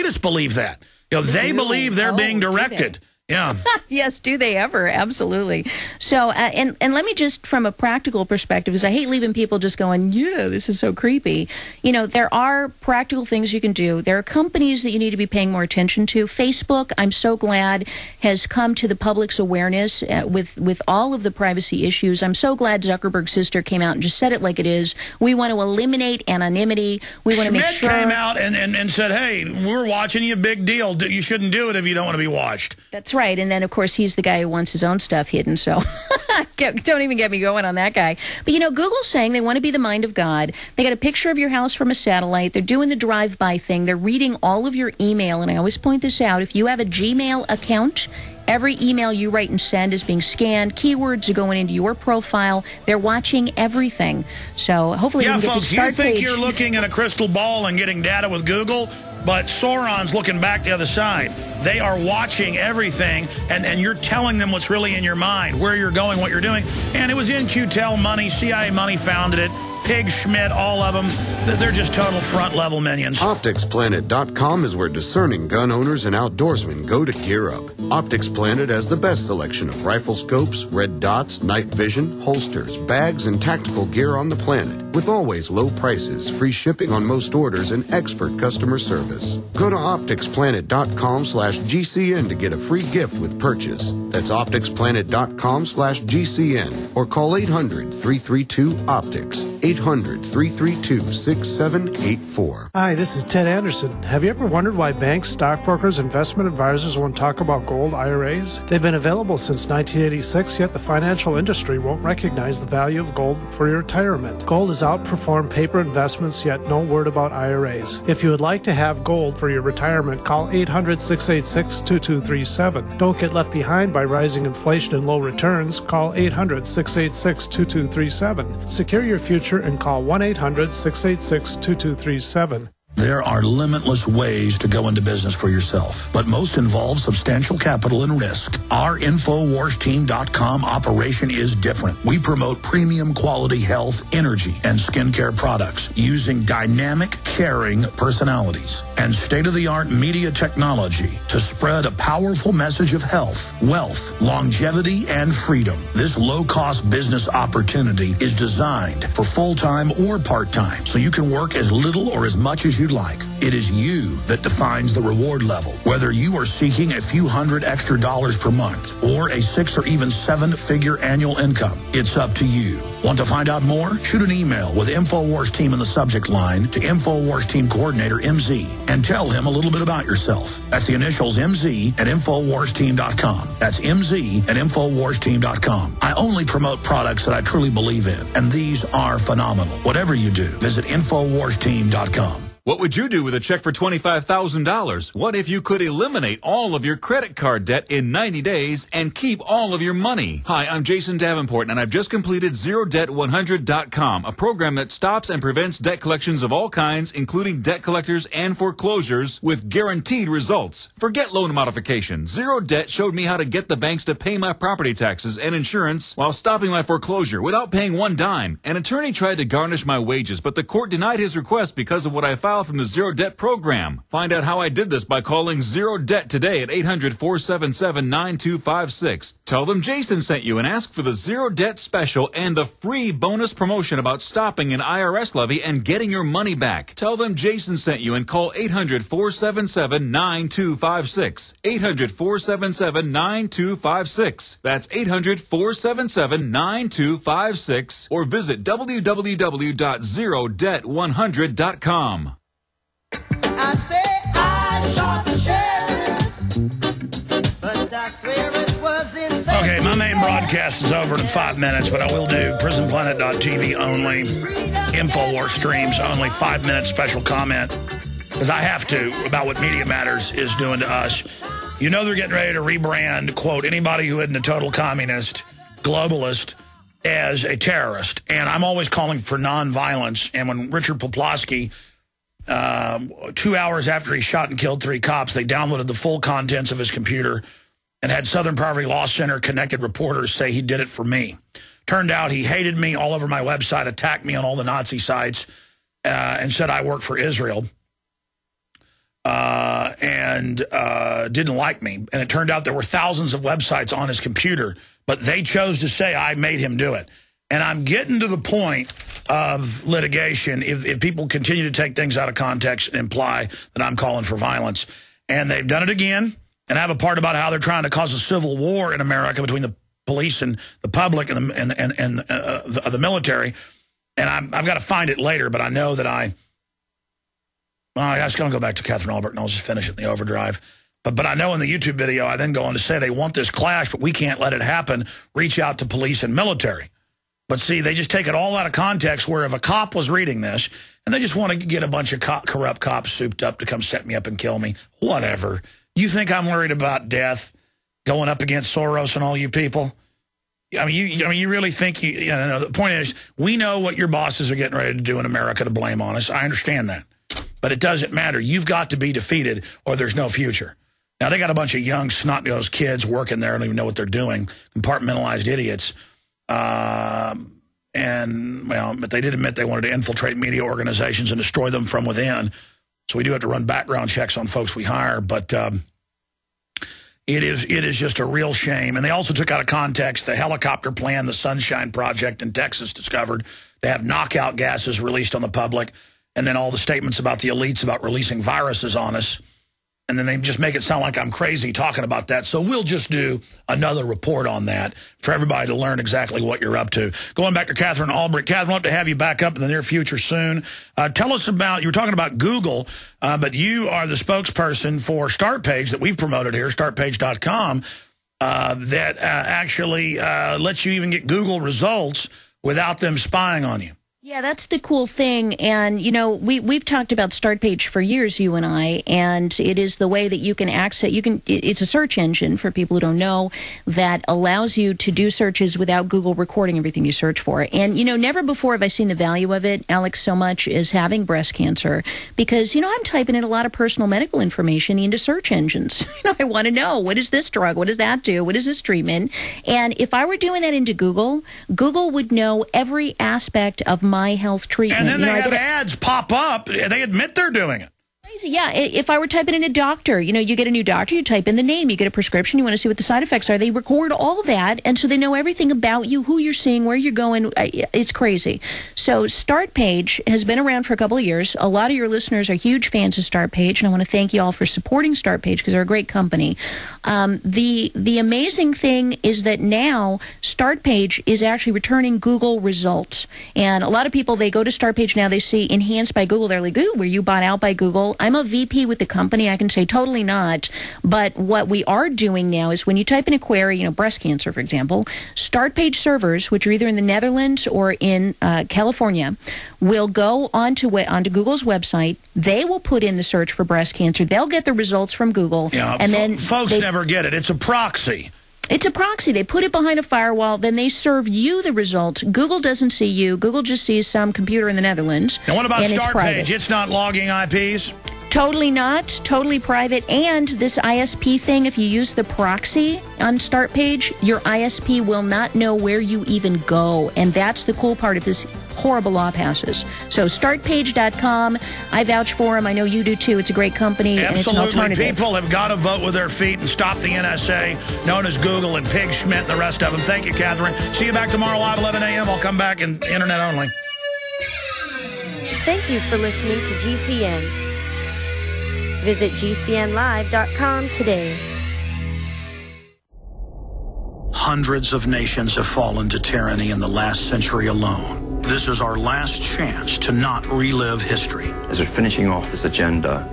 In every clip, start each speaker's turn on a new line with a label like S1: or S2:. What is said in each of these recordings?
S1: elitists believe that. You know, they believe they're being directed. Yeah.
S2: Yes, do they ever? Absolutely. So, and let me just, from a practical perspective, because I hate leaving people just going, yeah, this is so creepy. You know, there are practical things you can do. There are companies that you need to be paying more attention to. Facebook, I'm so glad, has come to the public's awareness with all of the privacy issues. I'm so glad Zuckerberg's sister came out and just said it like it is. We want to eliminate anonymity. We want to make sure.
S1: Schmidt came out and said, hey, we're watching you, big deal. You shouldn't do it if you don't want to be watched.
S2: That's right. And then, of course, he's the guy who wants his own stuff hidden. So don't even get me going on that guy. But, you know, Google's saying they want to be the mind of God. They got a picture of your house from a satellite. They're doing the drive-by thing. They're reading all of your email. And I always point this out. If you have a Gmail account, every email you write and send is being scanned. Keywords are going into your profile. They're watching everything. So hopefully,
S1: yeah,
S2: we can
S1: folks,
S2: get to
S1: you think you're looking at a crystal ball and getting data with Google, but Sauron's looking back the other side. They are watching everything, and you're telling them what's really in your mind, where you're going, what you're doing. And it was in QTEL money. CIA money founded it. Pig, Schmidt, all of them. They're just total front-level minions.
S3: OpticsPlanet.com is where discerning gun owners and outdoorsmen go to gear up. Optics Planet has the best selection of rifle scopes, red dots, night vision, holsters, bags, and tactical gear on the planet. With always low prices, free shipping on most orders, and expert customer service. Go to OpticsPlanet.com/GCN to get a free gift with purchase. That's OpticsPlanet.com/GCN or call 800-332-OPTICS. 800-332-6784.
S4: Hi, this is Ted Anderson. Have you ever wondered why banks, stockbrokers, investment advisors won't talk about gold IRAs? They've been available since 1986, yet the financial industry won't recognize the value of gold for your retirement. Gold has outperformed paper investments, yet no word about IRAs. If you would like to have gold for your retirement, call 800-686-2237. Don't get left behind by rising inflation and low returns. Call 800-686-2237. Secure your future and call 1-800-686-2237.
S1: There are limitless ways to go into business for yourself, but most involve substantial capital and risk. Our InfoWarsTeam.com operation is different. We promote premium quality health, energy, and skincare products using dynamic, caring personalities and state-of-the-art media technology to spread a powerful message of health, wealth, longevity, and freedom. This low-cost business opportunity is designed for full-time or part-time, so you can work as little or as much as you'd like. It is you that defines the reward level. Whether you are seeking a few $100 extra per month or a 6 or even 7-figure annual income, it's up to you. Want to find out more? Shoot an email with InfoWars Team in the subject line to InfoWars Team Coordinator MZ and tell him a little bit about yourself. That's the initials MZ at InfoWarsTeam.com. That's MZ at InfoWarsTeam.com. I only promote products that I truly believe in, and these are phenomenal. Whatever you do, visit InfoWarsTeam.com.
S5: What would you do with a check for $25,000? What if you could eliminate all of your credit card debt in 90 days and keep all of your money? Hi, I'm Jason Davenport, and I've just completed ZeroDebt100.com, a program that stops and prevents debt collections of all kinds, including debt collectors and foreclosures, with guaranteed results. Forget loan modification. Zero Debt showed me how to get the banks to pay my property taxes and insurance while stopping my foreclosure without paying one dime. An attorney tried to garnish my wages, but the court denied his request because of what I filed from the Zero Debt program. Find out how I did this by calling Zero Debt today at 800-477-9256. Tell them Jason sent you and ask for the Zero Debt special and the free bonus promotion about stopping an IRS levy and getting your money back. Tell them Jason sent you and call 800-477-9256. 800-477-9256. That's 800-477-9256 or visit www.zerodebt100.com.
S6: I say I shot the sheriff, but I swear it was insane.
S1: Okay, my main broadcast is over in 5 minutes, but I will do PrisonPlanet.tv only, InfoWars streams only, 5-minute special comment, because I have to, about what Media Matters is doing to us. You know they're getting ready to rebrand, quote, anybody who isn't a total communist, globalist, as a terrorist. And I'm always calling for nonviolence. And when Richard Poplawski, 2 hours after he shot and killed 3 cops, they downloaded the full contents of his computer and had Southern Poverty Law Center connected reporters say he did it for me. Turned out he hated me all over my website, attacked me on all the Nazi sites, and said I work for Israel. and didn't like me. And it turned out there were thousands of websites on his computer, but they chose to say I made him do it. And I'm getting to the point of litigation if people continue to take things out of context and imply that I'm calling for violence. And they've done it again. And I have a part about how they're trying to cause a civil war in America between the police and the public and the military. And I've got to find it later, but I know that I was going to go back to Katherine Albrecht, and I'll just finish it in the overdrive. But I know in the YouTube video, I then go on to say they want this clash, but we can't let it happen. Reach out to police and military. But see, they just take it all out of context, where if a cop was reading this, and they just want to get a bunch of corrupt cops souped up to come set me up and kill me, whatever. You think I'm worried about death going up against Soros and all you people? I mean, you really think the point is, we know what your bosses are getting ready to do in America to blame on us. I understand that. But it doesn't matter. You've got to be defeated or there's no future. Now, they got a bunch of young, snot-nosed kids working there. Don't even know what they're doing. Compartmentalized idiots. But they did admit they wanted to infiltrate media organizations and destroy them from within. So we do have to run background checks on folks we hire. But it is just a real shame. And they also took out of context the helicopter plan the Sunshine Project in Texas discovered to have knockout gases released on the public. And then all the statements about the elites about releasing viruses on us. And then they just make it sound like I'm crazy talking about that. So we'll just do another report on that for everybody to learn exactly what you're up to. Going back to Katherine Albrecht. Katherine, I'd love to have you back up in the near future soon. Tell us about, you were talking about Google, but you are the spokesperson for StartPage that we've promoted here, startpage.com, that actually lets you even get Google results without them spying on you.
S2: Yeah, that's the cool thing. And, we've talked about StartPage for years, you and I, and it is the way that you can access, it's a search engine for people who don't know that allows you to do searches without Google recording everything you search for. And, never before have I seen the value of it, Alex, so much as having breast cancer, because, I'm typing in a lot of personal medical information into search engines. I want to know, what is this drug? What does that do? What is this treatment? And if I were doing that into Google, Google would know every aspect of my health treatment.
S1: And then they have ads pop up. They admit they're doing it.
S2: Crazy, yeah. If I were typing in a doctor, you get a new doctor, you type in the name, you get a prescription, you want to see what the side effects are. They record all that, and so they know everything about you, who you're seeing, where you're going. It's crazy. So StartPage has been around for a couple of years. A lot of your listeners are huge fans of StartPage, and I want to thank you all for supporting StartPage because they're a great company. The amazing thing is that now StartPage is actually returning Google results. And a lot of people, they go to StartPage now, they see enhanced by Google. They're like, ooh, were you bought out by Google? I'm a VP with the company. I can say totally not. But what we are doing now is when you type in a query, breast cancer, for example, StartPage servers, which are either in the Netherlands or in California, will go onto Google's website. They will put in the search for breast cancer. They'll get the results from Google.
S1: Yeah,
S2: and then
S1: folks never get it. It's a proxy.
S2: It's a proxy. They put it behind a firewall. Then they serve you the results. Google doesn't see you. Google just sees some computer in the Netherlands.
S1: And what about StartPage? It's not logging IPs?
S2: Totally not. Totally private. And this ISP thing, if you use the proxy on StartPage, your ISP will not know where you even go. And that's the cool part of this horrible law passes. So StartPage.com. I vouch for them. I know you do too. It's a great company.
S1: Absolutely.
S2: And it's an alternative.
S1: People have got to vote with their feet and stop the NSA, known as Google and Pig Schmidt and the rest of them. Thank you, Katherine. See you back tomorrow live 11 a.m. I'll come back in internet only.
S7: Thank you for listening to GCN. Visit GCNlive.com today.
S1: Hundreds of nations have fallen to tyranny in the last century alone. This is our last chance to not relive history.
S8: As we're finishing off this agenda,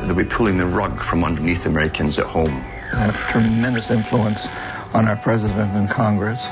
S8: they'll be pulling the rug from underneath Americans at home.
S9: They have tremendous influence on our president and Congress,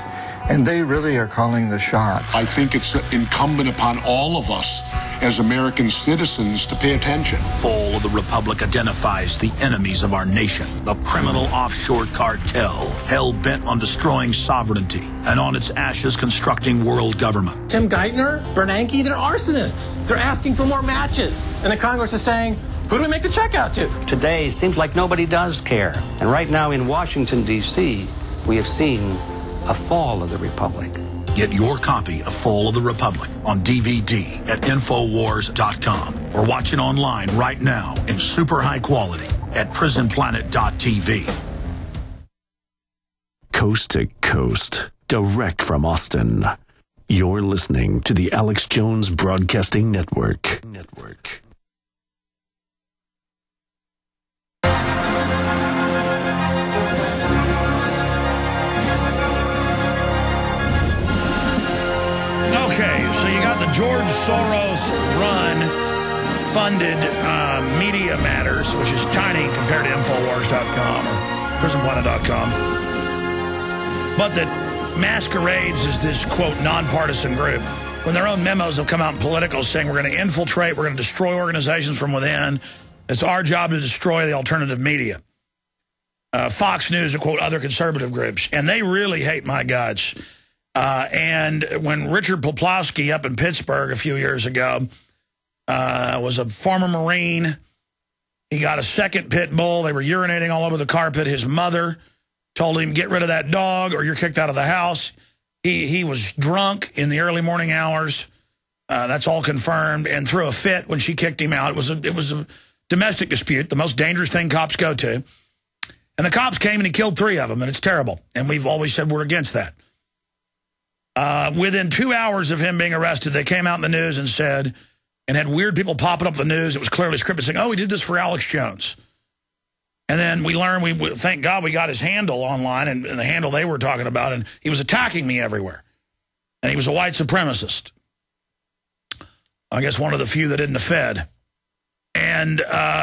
S9: and they really are calling the shots.
S10: I think it's incumbent upon all of us as American citizens to pay attention.
S1: Fall of the Republic identifies the enemies of our nation, the criminal offshore cartel, hell-bent on destroying sovereignty, and on its ashes constructing world government.
S11: Tim Geithner, Bernanke, they're arsonists. They're asking for more matches. And the Congress is saying, who do we make the check out to?
S12: Today, it seems like nobody does care. And right now in Washington, D.C., we have seen a fall of the Republic.
S1: Get your copy of Fall of the Republic on DVD at Infowars.com or watch it online right now in super high quality. at prisonplanet.tv.
S13: Coast to coast, direct from Austin. You're listening to the Alex Jones Broadcasting Network.
S1: Okay, so you got the George Soros-run funded Media Matters, which is tiny compared to Infowars.com or PrisonPlanet.com. But that masquerades as this, quote, nonpartisan group, when their own memos have come out in Politico saying we're going to infiltrate, we're going to destroy organizations from within. It's our job to destroy the alternative media. Fox News, quote, other conservative groups. And they really hate my guts. And when Richard Poplawski up in Pittsburgh a few years ago was a former Marine, he got a second pit bull. They were urinating all over the carpet. His mother told him, get rid of that dog or you're kicked out of the house. He was drunk in the early morning hours. That's all confirmed. And threw a fit when she kicked him out. It was a domestic dispute, the most dangerous thing cops go to. And the cops came and he killed 3 of them, and it's terrible. And we've always said we're against that. Within 2 hours of him being arrested, they came out in the news and said, and had weird people popping up in the news. It was clearly scripted saying, oh, we did this for Alex Jones. And then we learned, thank God we got his handle online and the handle they were talking about, and he was attacking me everywhere. And he was a white supremacist. I guess one of the few that didn't have fed. And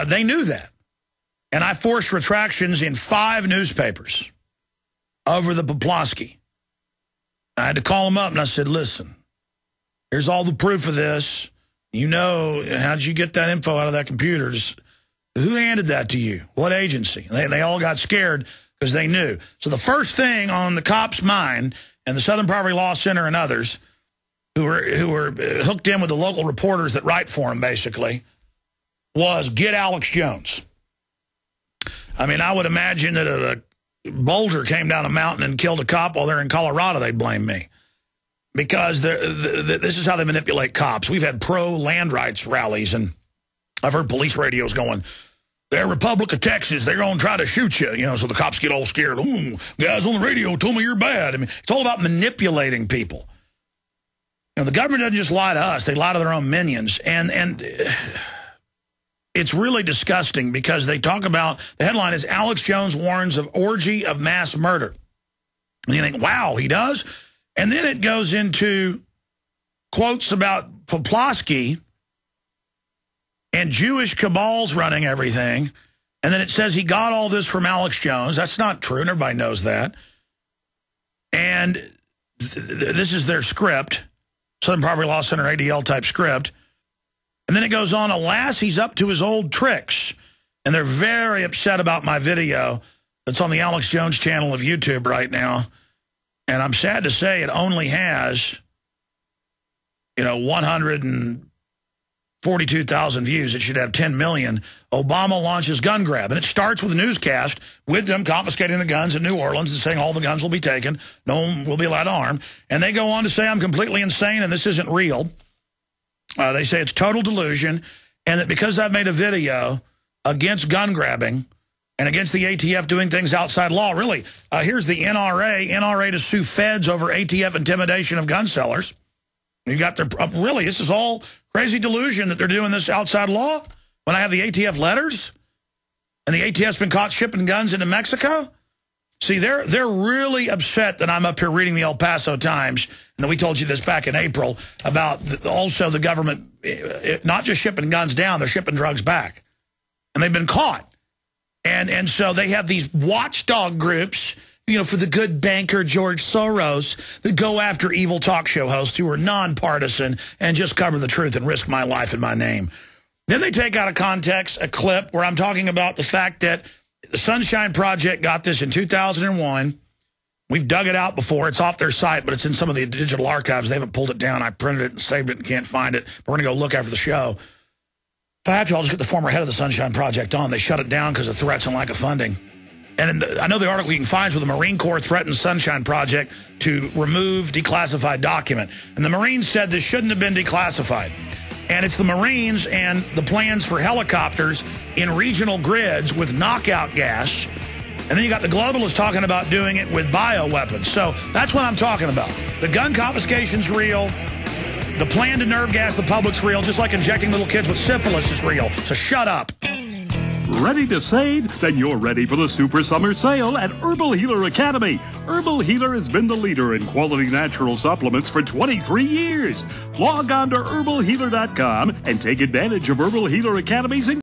S1: they knew that. And I forced retractions in 5 newspapers over the Poplawski. I had to call him up and I said, listen, here's all the proof of this. You know, how'd you get that info out of that computer? Who handed that to you? What agency? They all got scared because they knew. So the first thing on the cops' mind, and the Southern Poverty Law Center and others who were hooked in with the local reporters that write for them, basically, was get Alex Jones. I mean, I would imagine that a Boulder came down a mountain and killed a cop while they're in Colorado, they'd blame me. Because this is how they manipulate cops. We've had pro-land rights rallies, and I've heard police radios going, they're Republic of Texas, they're going to try to shoot you. You know, so the cops get all scared. Oh, guys on the radio told me you're bad. I mean, it's all about manipulating people. You know, the government doesn't just lie to us, they lie to their own minions. And it's really disgusting because they talk about, the headline is Alex Jones warns of orgy of mass murder. And you think, wow, he does? And then it goes into quotes about Poplawski and Jewish cabals running everything. And then it says he got all this from Alex Jones. That's not true, and everybody knows that. And this is their script, Southern Poverty Law Center ADL type script. And then it goes on, alas, he's up to his old tricks. And they're very upset about my video that's on the Alex Jones channel of YouTube right now. And I'm sad to say it only has, 142,000 views. It should have 10 million. Obama launches gun grab. And it starts with a newscast with them confiscating the guns in New Orleans and saying all the guns will be taken. No one will be allowed to arm. And they go on to say I'm completely insane and this isn't real. They say it's total delusion, and that because I've made a video against gun grabbing and against the ATF doing things outside law, really, here's the NRA to sue feds over ATF intimidation of gun sellers. You got their, really, this is all crazy delusion that they're doing this outside law when I have the ATF letters and the ATF's been caught shipping guns into Mexico. See, they're really upset that I'm up here reading the El Paso Times, and that we told you this back in April, about also the government not just shipping guns down, they're shipping drugs back. And they've been caught. And so they have these watchdog groups, for the good banker George Soros, that go after evil talk show hosts who are nonpartisan and just cover the truth and risk my life and my name. Then they take out of context a clip where I'm talking about the fact that the Sunshine Project got this in 2001. We've dug it out before. It's off their site, but it's in some of the digital archives. They haven't pulled it down. I printed it and saved it and can't find it. But we're going to go look after the show. If I have to, I'll just get the former head of the Sunshine Project on. They shut it down because of threats and lack of funding. And I know the article you can find where the Marine Corps threatened Sunshine Project to remove declassified document. And the Marines said this shouldn't have been declassified. And it's the Marines and the plans for helicopters in regional grids with knockout gas. And then you got the globalists talking about doing it with bioweapons. So that's what I'm talking about. The gun confiscation's real. The plan to nerve gas the public's real, just like injecting little kids with syphilis is real. So shut up.
S14: Ready to save? Then you're ready for the Super Summer Sale at Herbal Healer Academy. Herbal Healer has been the leader in quality natural supplements for 23 years. Log on to herbalhealer.com and take advantage of Herbal Healer Academy's